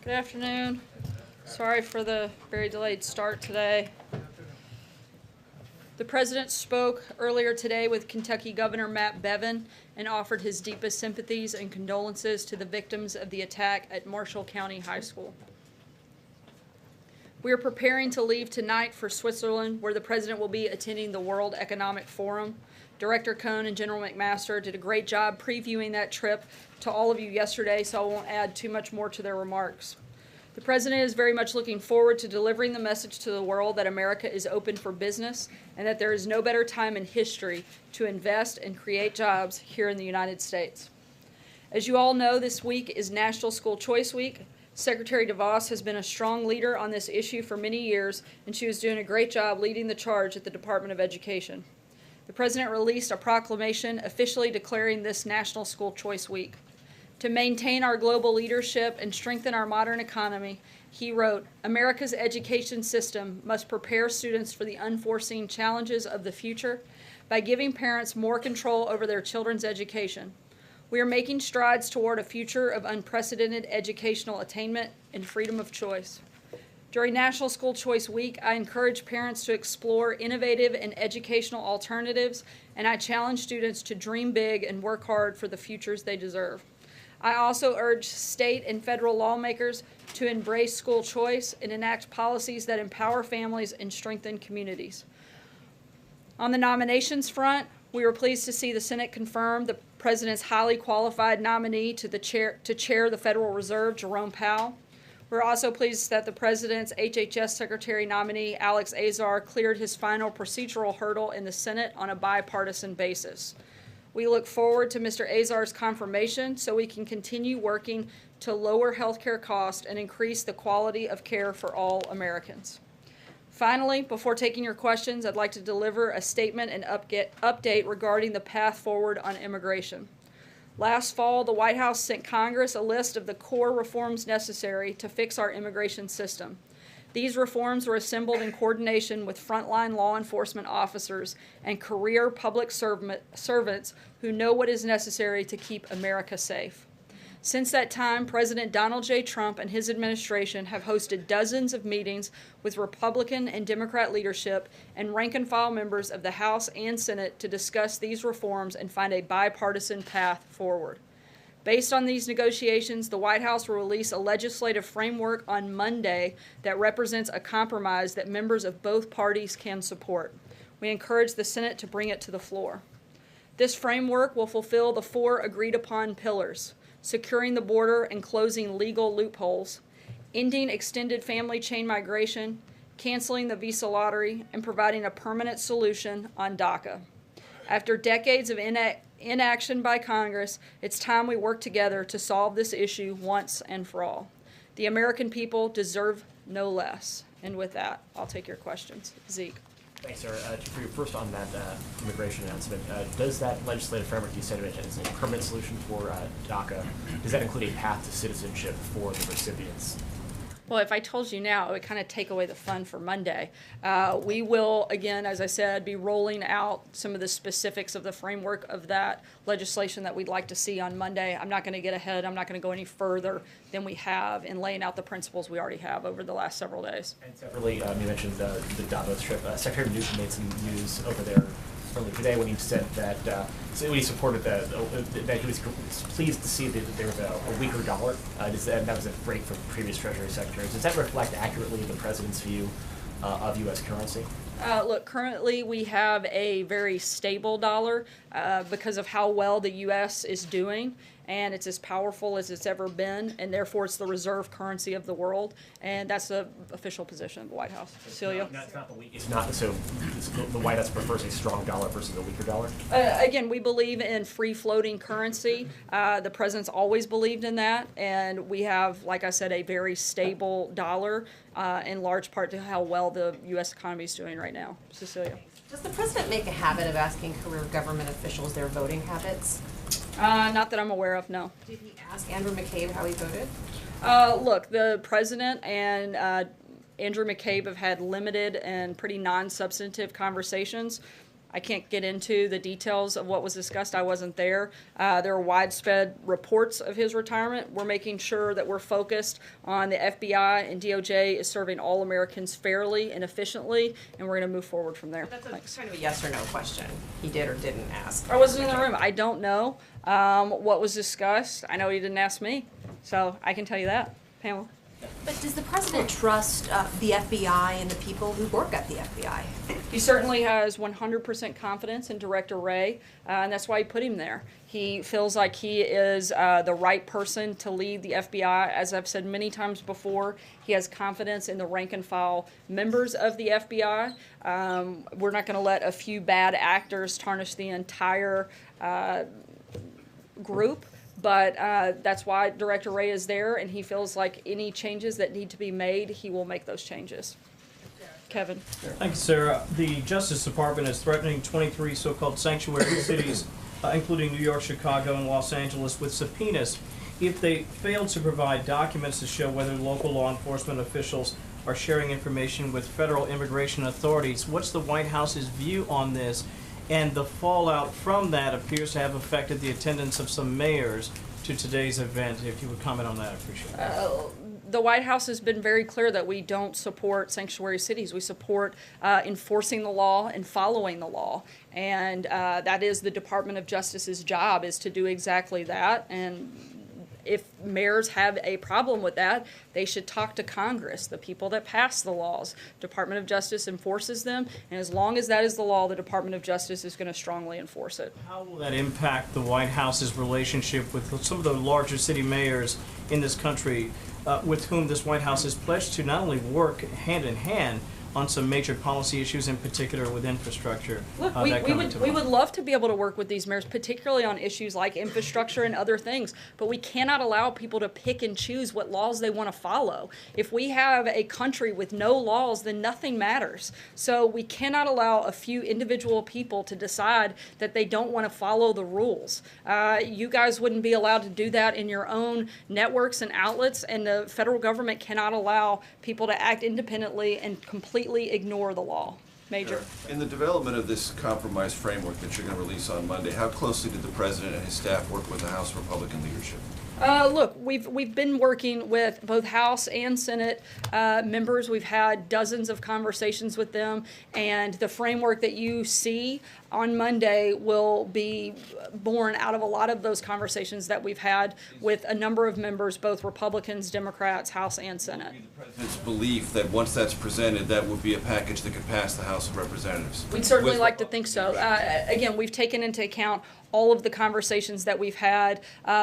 Good afternoon. Sorry for the very delayed start today. The President spoke earlier today with Kentucky Governor Matt Bevin and offered his deepest sympathies and condolences to the victims of the attack at Marshall County High School. We are preparing to leave tonight for Switzerland, where the President will be attending the World Economic Forum. Director Cohn and General McMaster did a great job previewing that trip to all of you yesterday, so I won't add too much more to their remarks. The President is very much looking forward to delivering the message to the world that America is open for business and that there is no better time in history to invest and create jobs here in the United States. As you all know, this week is National School Choice Week. Secretary DeVos has been a strong leader on this issue for many years, and she was doing a great job leading the charge at the Department of Education. The President released a proclamation officially declaring this National School Choice Week. To maintain our global leadership and strengthen our modern economy, he wrote, "America's education system must prepare students for the unforeseen challenges of the future by giving parents more control over their children's education. We are making strides toward a future of unprecedented educational attainment and freedom of choice. During National School Choice Week, I encourage parents to explore innovative and educational alternatives, and I challenge students to dream big and work hard for the futures they deserve. I also urge state and federal lawmakers to embrace school choice and enact policies that empower families and strengthen communities." On the nominations front, we were pleased to see the Senate confirm the President's highly qualified nominee to chair the Federal Reserve, Jerome Powell. We're also pleased that the President's HHS Secretary nominee, Alex Azar, cleared his final procedural hurdle in the Senate on a bipartisan basis. We look forward to Mr. Azar's confirmation so we can continue working to lower health care costs and increase the quality of care for all Americans. Finally, before taking your questions, I'd like to deliver a statement and update regarding the path forward on immigration. Last fall, the White House sent Congress a list of the core reforms necessary to fix our immigration system. These reforms were assembled in coordination with frontline law enforcement officers and career public servants who know what is necessary to keep America safe. Since that time, President Donald J. Trump and his administration have hosted dozens of meetings with Republican and Democrat leadership and rank-and-file members of the House and Senate to discuss these reforms and find a bipartisan path forward. Based on these negotiations, the White House will release a legislative framework on Monday that represents a compromise that members of both parties can support. We encourage the Senate to bring it to the floor. This framework will fulfill the four agreed-upon pillars: securing the border and closing legal loopholes, ending extended family chain migration, canceling the visa lottery, and providing a permanent solution on DACA. After decades of inaction by Congress, it's time we work together to solve this issue once and for all. The American people deserve no less. And with that, I'll take your questions. Zeke. Thanks, sir. For your first on that immigration announcement, does that legislative framework you said is a permanent solution for DACA, does that include a path to citizenship for the recipients? Well, if I told you now, it would kind of take away the fun for Monday. We will, again, as I said, be rolling out some of the specifics of the framework of that legislation that we'd like to see on Monday. I'm not going to get ahead. I'm not going to go any further than we have in laying out the principles we already have over the last several days. And separately, you mentioned the Davos trip. Secretary Mnuchin made some news over there earlier today when he said that when he supported that he was pleased to see that there was a weaker dollar. That was a break from previous Treasury secretaries. Does that reflect accurately the President's view of U.S. currency? Look, currently we have a very stable dollar because of how well the U.S. is doing, and it's as powerful as it's ever been, and therefore it's the reserve currency of the world, and that's the official position of the White House. Celia? It's not so the White House prefers a strong dollar versus a weaker dollar? Again, we believe in free-floating currency. The President's always believed in that, and we have, like I said, a very stable dollar in large part to how well the U.S. economy is doing right now. Cecilia? Does the President make a habit of asking career government officials their voting habits? Not that I'm aware of, no. Did he ask Andrew McCabe how he voted? Look, the President and Andrew McCabe have had limited and pretty non-substantive conversations. I can't get into the details of what was discussed. I wasn't there. There are widespread reports of his retirement. We're making sure that we're focused on the FBI and DOJ is serving all Americans fairly and efficiently, and we're going to move forward from there. That's Thanks. kind of a yes or no question. He did or didn't ask. I wasn't in the room. I don't know what was discussed. I know he didn't ask me, so I can tell you that. Pamela? But does the president trust the FBI and the people who work at the FBI? He certainly has 100% confidence in Director Wray, and that's why he put him there. He feels like he is the right person to lead the FBI. As I've said many times before, he has confidence in the rank and file members of the FBI. We're not going to let a few bad actors tarnish the entire group. But that's why Director Wray is there, and he feels like any changes that need to be made, he will make those changes. Kevin. Thank you, Sarah. The Justice Department is threatening 23 so-called sanctuary cities, including New York, Chicago, and Los Angeles, with subpoenas if they fail to provide documents to show whether local law enforcement officials are sharing information with federal immigration authorities. What's the White House's view on this? And the fallout from that appears to have affected the attendance of some mayors to today's event. If you would comment on that, I appreciate it. The White House has been very clear that we don't support sanctuary cities. We support enforcing the law and following the law. And that is the Department of Justice's job, is to do exactly that. And if mayors have a problem with that, they should talk to Congress, the people that pass the laws. Department of Justice enforces them, and as long as that is the law, the Department of Justice is going to strongly enforce it. How will that impact the White House's relationship with some of the larger city mayors in this country, with whom this White House is pledged to not only work hand in hand on some major policy issues, in particular with infrastructure? Look, we would love to be able to work with these mayors, particularly on issues like infrastructure and other things, but we cannot allow people to pick and choose what laws they want to follow. If we have a country with no laws, then nothing matters. So we cannot allow a few individual people to decide that they don't want to follow the rules. You guys wouldn't be allowed to do that in your own networks and outlets, and the federal government cannot allow people to act independently and completely ignore the law. Major. In the development of this compromise framework that you're going to release on Monday, how closely did the president and his staff work with the House Republican leadership? Look, we've been working with both House and Senate members. We've had dozens of conversations with them, and the framework that you see on Monday will be born out of a lot of those conversations that we've had with a number of members, both Republicans, Democrats, House and Senate. The president's belief that once that's presented, that would be a package that could pass the House of Representatives? We'd certainly like to think so. Again, we've taken into account all of the conversations that we've had,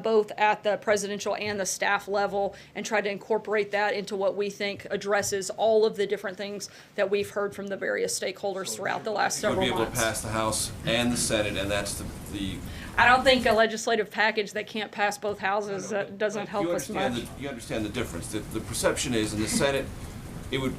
both at the presidential and the staff level, and tried to incorporate that into what we think addresses all of the different things that we've heard from the various stakeholders throughout the last several months. You'll be able to pass the House and the Senate, and that's the I don't think a legislative package that can't pass both houses doesn't help us much. You understand the difference. The perception is in the Senate, it would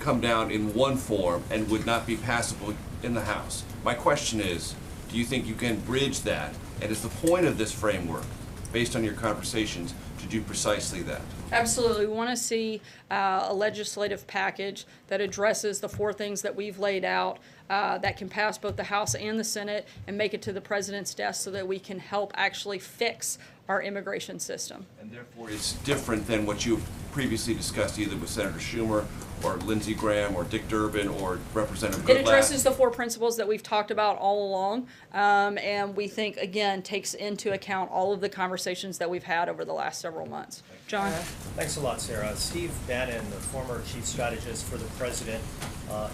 come down in one form and would not be passable in the House. My question is, do you think you can bridge that? And is the point of this framework, based on your conversations, to do precisely that? Absolutely. We want to see a legislative package that addresses the four things that we've laid out that can pass both the House and the Senate and make it to the president's desk so that we can help actually fix our immigration system. And therefore it's different than what you've previously discussed either with Senator Schumer or Lindsey Graham or Dick Durbin or Representative Goodlatte. It addresses the four principles that we've talked about all along, and we think, again, takes into account all of the conversations that we've had over the last several months. John? Thanks a lot, Sarah. Steve Bannon, the former chief strategist for the president,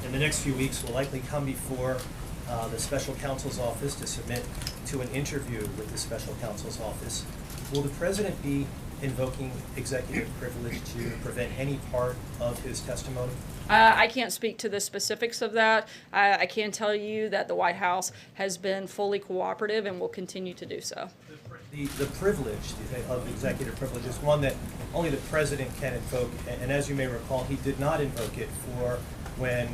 in the next few weeks will likely come before the special counsel's office to submit to an interview with the special counsel's office. Will the president be invoking executive privilege to prevent any part of his testimony? I can't speak to the specifics of that. I can tell you that the White House has been fully cooperative and will continue to do so. The privilege of executive privilege is one that only the president can invoke, and as you may recall, he did not invoke it for when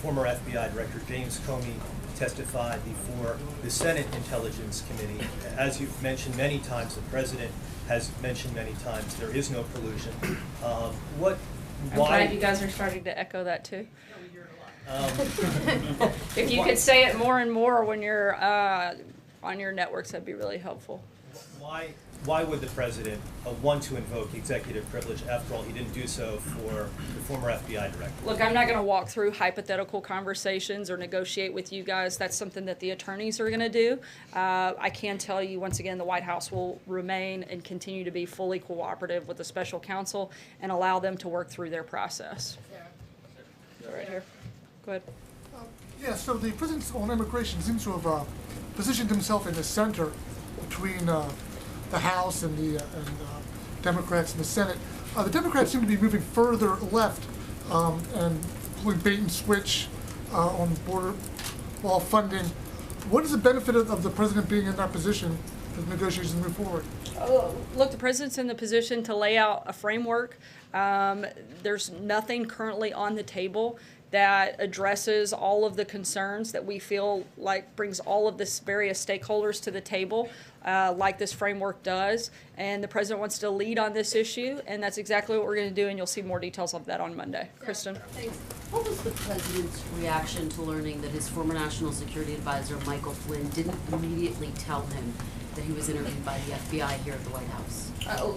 former FBI Director James Comey testified before the Senate Intelligence Committee. As you've mentioned many times, the president has mentioned many times, there is no collusion. I'm glad you guys are starting to echo that too. If you could say it more and more when you're on your networks, that'd be really helpful. Why would the president want to invoke executive privilege? After all, he didn't do so for the former FBI director. Look, I'm not going to walk through hypothetical conversations or negotiate with you guys. That's something that the attorneys are going to do. I can tell you, once again, the White House will remain and continue to be fully cooperative with the special counsel and allow them to work through their process. Right here. Go ahead. Yeah, so the president on immigration seems to have positioned himself in the center between the House and the Democrats and the Senate. The Democrats seem to be moving further left and pulling bait and switch on border wall funding. What is the benefit of the president being in that position as negotiations move forward? Look, the president's in the position to lay out a framework. There's nothing currently on the table that addresses all of the concerns that we feel like brings all of this various stakeholders to the table, like this framework does. And the president wants to lead on this issue, and that's exactly what we're going to do, and you'll see more details of that on Monday. Kristen? Thanks. What was the president's reaction to learning that his former national security advisor, Michael Flynn, didn't immediately tell him that he was interviewed by the FBI here at the White House?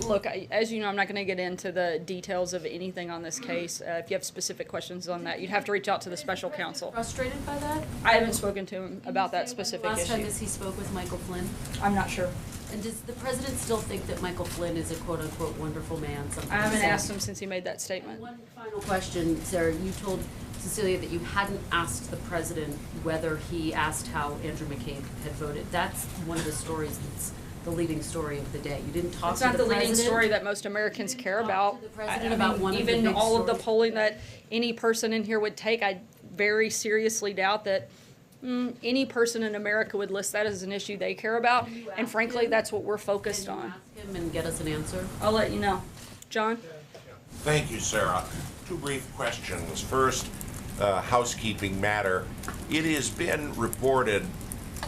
Look, as you know, I'm not going to get into the details of anything on this case. If you have specific questions on that, you'd have to reach out to the special counsel. Frustrated by that? I haven't spoken to him about that specific Last time issue. as he spoke with Michael Flynn? I'm not sure. And does the president still think that Michael Flynn is a quote-unquote wonderful man? I haven't asked him since he made that statement. One final question, Sarah. You told Cecilia that you hadn't asked the president whether he asked how Andrew McCabe had voted. That's one of the stories that's the leading story of the day. You didn't talk It's to not the leading president? story that most Americans care about. to the president about one of the even big all of the stories? polling that any person in here would take, I very seriously doubt that any person in America would list that as an issue they care about. And frankly, that's what we're focused Can you on. ask him and get us an answer? I'll let you know. John? Thank you, Sarah. Two brief questions. First, housekeeping matter. It has been reported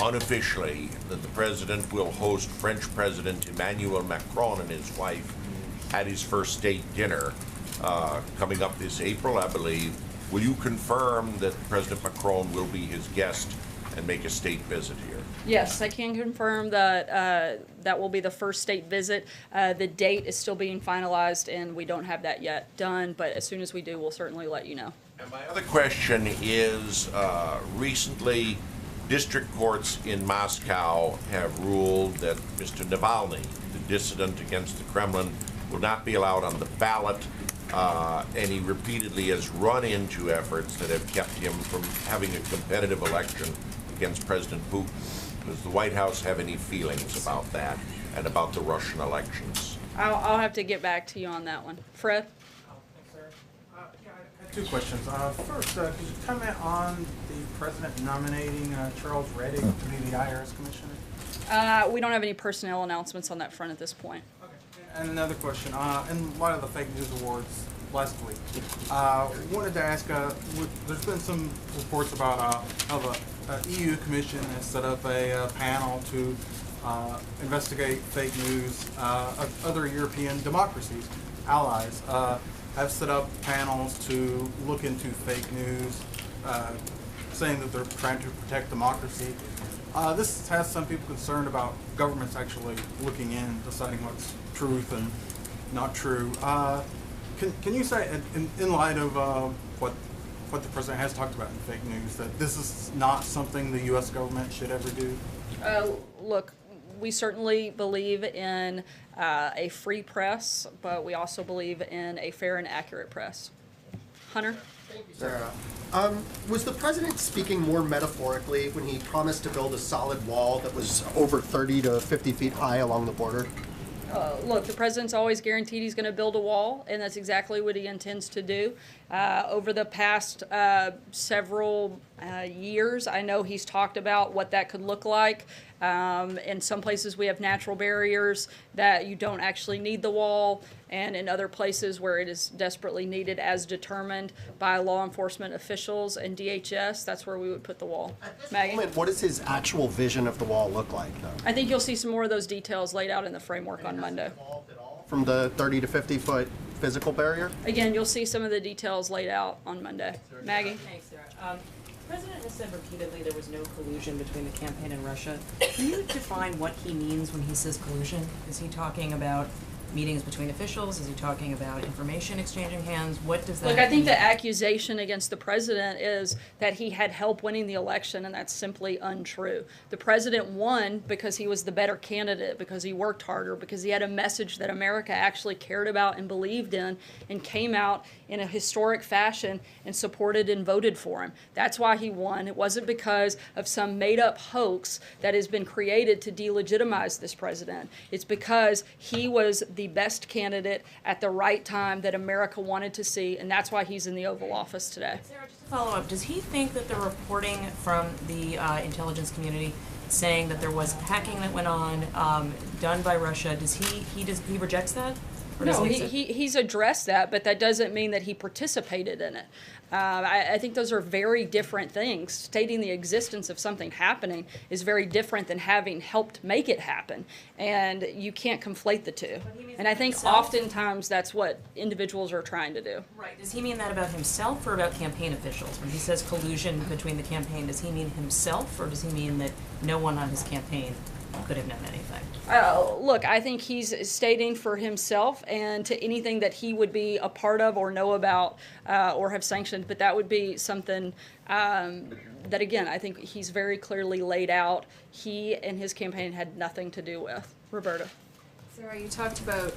unofficially that the president will host French President Emmanuel Macron and his wife at his first state dinner coming up this April, I believe. Will you confirm that President Macron will be his guest and make a state visit here? Yes, I can confirm that that will be the first state visit. The date is still being finalized, and we don't have that yet done, but as soon as we do, we'll certainly let you know. And my other question is, recently, district courts in Moscow have ruled that Mr. Navalny, the dissident against the Kremlin, will not be allowed on the ballot, and he repeatedly has run into efforts that have kept him from having a competitive election against President Putin. Does the White House have any feelings about that and about the Russian elections? I'll have to get back to you on that one. Fred? Two questions. First, could you comment on the president nominating Charles Reddick to be the IRS commissioner? We don't have any personnel announcements on that front at this point. Okay. And another question. In light of the fake news awards last week, wanted to ask, there's been some reports about how the EU Commission has set up a panel to investigate fake news of other European democracies, allies. Have set up panels to look into fake news, saying that they're trying to protect democracy. This has some people concerned about governments actually looking in, deciding what's truth and not true. Can you say, in light of what the president has talked about in fake news, that this is not something the U.S. government should ever do? Look, we certainly believe in a free press, but we also believe in a fair and accurate press. Hunter? Thank you, Sarah. Was the president speaking more metaphorically when he promised to build a solid wall that was over 30 to 50 feet high along the border? Look, the president's always guaranteed he's going to build a wall, and that's exactly what he intends to do. Over the past several years, I know he's talked about what that could look like. In some places we have natural barriers that you don't actually need the wall, and in other places where it is desperately needed as determined by law enforcement officials and DHS, that's where we would put the wall. Maggie? What does his actual vision of the wall look like, though? I think you'll see some more of those details laid out in the framework on Monday. From the 30 to 50 foot physical barrier? Again, you'll see some of the details laid out on Monday. Maggie? Thanks, Sarah. The President has said repeatedly there was no collusion between the campaign and Russia. Can you define what he means when he says collusion? Is he talking about meetings between officials? Is he talking about information exchanging hands? What does that mean? Look, I think the accusation against the president is that he had help winning the election, and that's simply untrue. The president won because he was the better candidate, because he worked harder, because he had a message that America actually cared about and believed in, and came out in a historic fashion and supported and voted for him. That's why he won. It wasn't because of some made-up hoax that has been created to delegitimize this president. It's because he was the best candidate at the right time that America wanted to see, and that's why he's in the Oval Office today. Sarah, just to follow up, does he think that the reporting from the intelligence community saying that there was hacking that went on done by Russia, does he rejects that? Or does No, he accept- he's addressed that, but that doesn't mean that he participated in it. I think those are very different things. Stating the existence of something happening is very different than having helped make it happen, and you can't conflate the two. And I think himself? oftentimes that's what individuals are trying to do. Right. Does he mean that about himself or about campaign officials? When he says collusion between the campaign, does he mean himself or does he mean that no one on his campaign could have known anything? Look, I think he's stating for himself and to anything that he would be a part of or know about or have sanctioned, but that would be something that, again, I think he's very clearly laid out. He and his campaign had nothing to do with. Roberta. Sarah, you talked about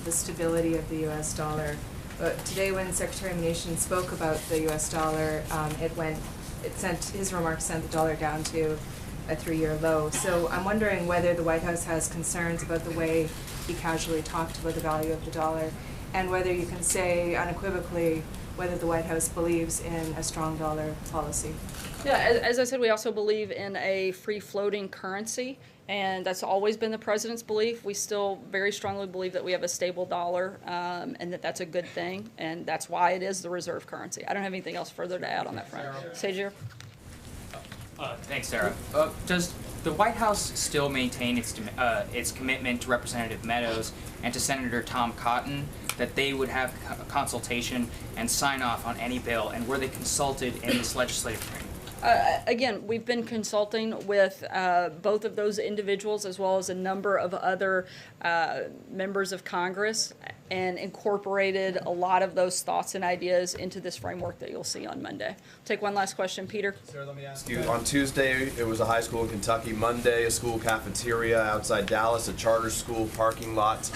the stability of the U.S. dollar, but today when Secretary Mnuchin spoke about the U.S. dollar, his remarks sent the dollar down to a 3-year low. So I'm wondering whether the White House has concerns about the way he casually talked about the value of the dollar, and whether you can say unequivocally whether the White House believes in a strong dollar policy. Yeah, as I said, we also believe in a free-floating currency, and that's always been the president's belief. We still very strongly believe that we have a stable dollar, and that that's a good thing, and that's why it is the reserve currency. I don't have anything else further to add on that front. Sajir? Thanks, Sarah. Does the White House still maintain its commitment to Representative Meadows and to Senator Tom Cotton that they would have a consultation and sign off on any bill, and were they consulted in this legislative training? Again, we've been consulting with both of those individuals as well as a number of other members of Congress and incorporated a lot of those thoughts and ideas into this framework that you'll see on Monday. Take one last question, Peter. Sarah, let me ask you. On Tuesday, it was a high school in Kentucky. Monday, a school cafeteria outside Dallas, a charter school parking lot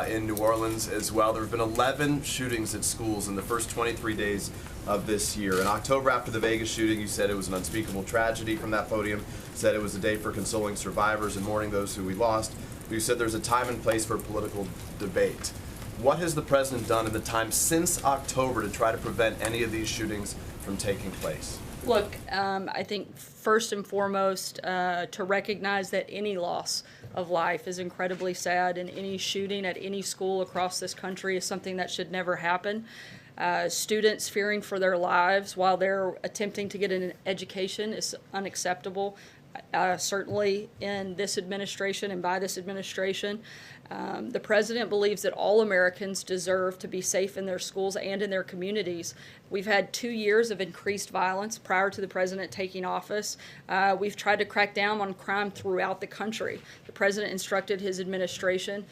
in New Orleans as well. There have been 11 shootings at schools in the first 23 days of this year. In October, after the Vegas shooting, you said it was an unspeakable tragedy from that podium, said it was a day for consoling survivors and mourning those who we lost. You said there's a time and place for political debate. What has the president done in the time since October to try to prevent any of these shootings from taking place? Look, I think first and foremost to recognize that any loss of life is incredibly sad, and any shooting at any school across this country is something that should never happen. Students fearing for their lives while they're attempting to get an education is unacceptable, certainly in this administration and by this administration. The president believes that all Americans deserve to be safe in their schools and in their communities. We've had 2 years of increased violence prior to the president taking office. We've tried to crack down on crime throughout the country. The president instructed his administration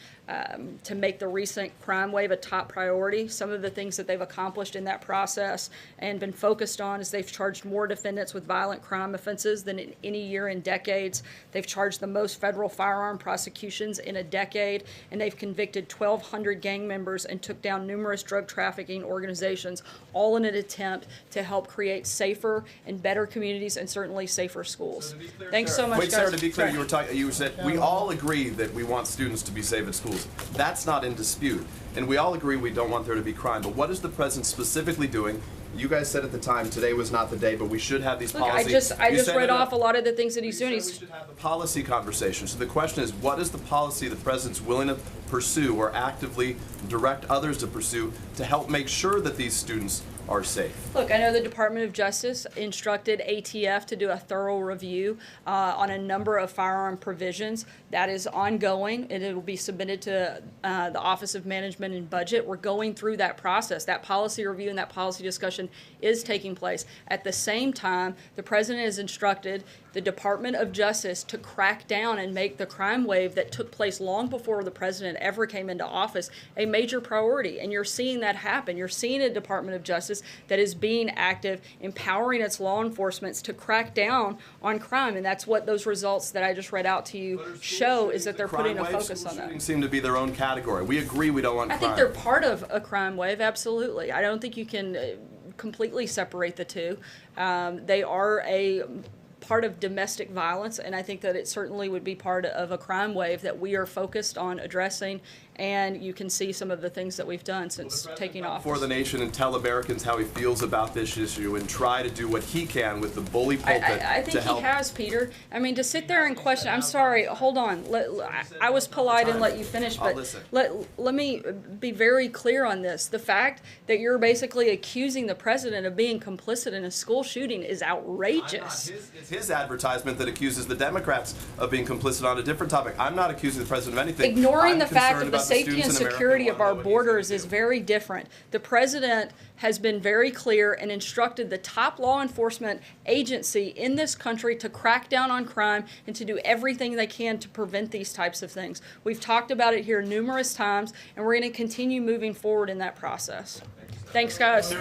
to make the recent crime wave a top priority. Some of the things that they've accomplished in that process and been focused on is they've charged more defendants with violent crime offenses than in any year in decades. They've charged the most federal firearm prosecutions in a decade, and they've convicted 1,200 gang members and took down numerous drug trafficking organizations, all in an attempt to help create safer and better communities and certainly safer schools. Thanks so much, Wait, guys. Sarah, to be clear, you said we all agree that we want students to be safe at schools. That's not in dispute. And we all agree we don't want there to be crime. But what is the president specifically doing? You guys said at the time today was not the day, but we should have these Look, policies. I just read off a lot of the things that he's doing. We should have the policy conversation. So the question is, what is the policy the president's willing to pursue or actively direct others to pursue to help make sure that these students are safe? Look, I know the Department of Justice instructed ATF to do a thorough review on a number of firearm provisions. That is ongoing, and it will be submitted to the Office of Management and Budget. We're going through that process. That policy review and that policy discussion is taking place. At the same time, the President has instructed the Department of Justice to crack down and make the crime wave that took place long before the President ever came into office a major priority. And you're seeing that happen. You're seeing a Department of Justice that is being active, empowering its law enforcement to crack down on crime. And that's what those results that I just read out to you show, is that they're putting a focus on that. Shootings seem to be their own category. We agree we don't want crime. I think they're part of a crime wave, absolutely. I don't think you can completely separate the two. They are a part of domestic violence, and I think that it certainly would be part of a crime wave that we are focused on addressing, and you can see some of the things that we've done since taking office. For the nation and tell Americans how he feels about this issue and try to do what he can with the bully pulpit I think to help. he has, Peter. I mean, to sit there and question, I'm sorry, hold on. I was polite and let you finish, I'll but listen. let me be very clear on this. The fact that you're basically accusing the president of being complicit in a school shooting is outrageous. It's his advertisement that accuses the Democrats of being complicit on a different topic. I'm not accusing the president of anything. Ignoring I'm the fact concerned of the about safety and students in America security who of wanna our know what he's gonna borders is do. very different. The president has been very clear and instructed the top law enforcement agency in this country to crack down on crime and to do everything they can to prevent these types of things. We've talked about it here numerous times, and we're going to continue moving forward in that process. Thanks, guys.